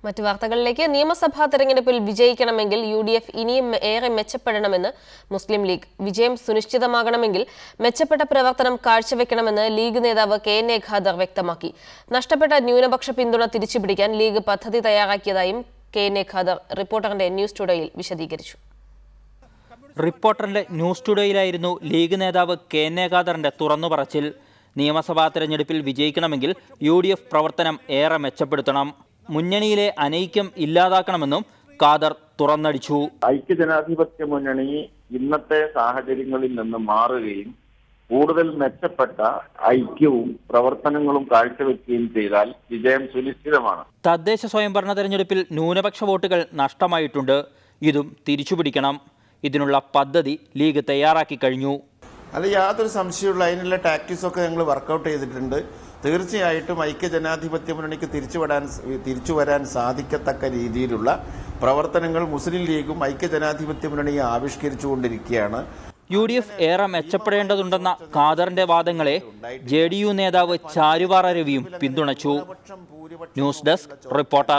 മറ്റു വാർത്തകളിലേക്ക് നിയമസഭാ തെരഞ്ഞെടുപ്പിൽ വിജയിക്കണമെങ്കിൽ UDF ഇനിയും ഏറെ മെച്ചപ്പെടണമെന്ന് മുസ്ലിം ലീഗ്. വിജയം സുനിശ്ചിതമാകണമെങ്കിൽ മെച്ചപ്പെട്ട പ്രവർത്തനം കാഴ്ചവെക്കണമെന്ന് ലീഗ് നേതാവ് KN ഖാദർ വ്യക്തമാക്കി. നഷ്ടപ്പെട്ട ന്യൂനപക്ഷ പിന്തുണ തിരിച്ചുപിടിക്കാൻ ലീഗ് പദ്ധതി തയ്യാറാക്കിയതായും KN ഖാദർ റിപ്പോർട്ടറിന്റെ ന്യൂസ് ടുഡേയിൽ വിശദീകരിച്ചു. റിപ്പോർട്ടറിന്റെ ന്യൂസ് ടുഡേയിലായിരുന്നു ലീഗ് നേതാവ് KN ഖാദറിന്റെ തുറന്നുപറച്ചിൽ. നിയമസഭാ തെരഞ്ഞെടുപ്പിൽ വിജയിക്കണമെങ്കിൽ UDF പ്രവർത്തനം ഏറെ മെച്ചപ്പെടുത്തണം. മുന്നണിയിലെ അനൈക്യം ഇല്ലാതാക്കണമെന്നും ഖാദർ തുറന്നടിച്ചു. ഐക്യജനാധിപത്യ മുന്നണി ഇന്നത്തെ സാഹചര്യങ്ങളിൽ നിന്ന് മാറുകയും കൂടുതൽ മെച്ചപ്പെട്ട ഐക്യവും പ്രവർത്തനങ്ങളും കാഴ്ചവെക്കുകയും ചെയ്താൽ വിജയം സുനിശ്ചിതമാണ്. തദ്ദേശ സ്വയംഭരണ തെരഞ്ഞെടുപ്പിൽ ന്യൂനപക്ഷ വോട്ടുകൾ നഷ്ടമായിട്ടുണ്ട്. ഇതും തിരിച്ചുപിടിക്കണം. ഇതിനുള്ള പദ്ധതി ലീഗ് തയ്യാറാക്കി കഴിഞ്ഞു. അത് യാതൊരു സംശയമുള്ള അതിനുള്ള ടാക്ടിക്സ് ഒക്കെ ഞങ്ങൾ വർക്കൗട്ട് ചെയ്തിട്ടുണ്ട്. തീർച്ചയായിട്ടും ഐക്യജനാധിപത്യ മുന്നണിക്ക് തിരിച്ചു വരാൻ സാധിക്കത്തക്ക രീതിയിലുള്ള പ്രവർത്തനങ്ങൾ മുസ്ലിം ലീഗും ഐക്യജനാധിപത്യ മുന്നണിയെ ആവിഷ്കരിച്ചുകൊണ്ടിരിക്കുകയാണ്. UDF ഏറെ മെച്ചപ്പെടേണ്ടതുണ്ടെന്ന ഖാദറിന്റെ വാദങ്ങളെ JDU നേതാവ് ചാരുവാറ രവിയും പിന്തുണച്ചു. News desk reporter.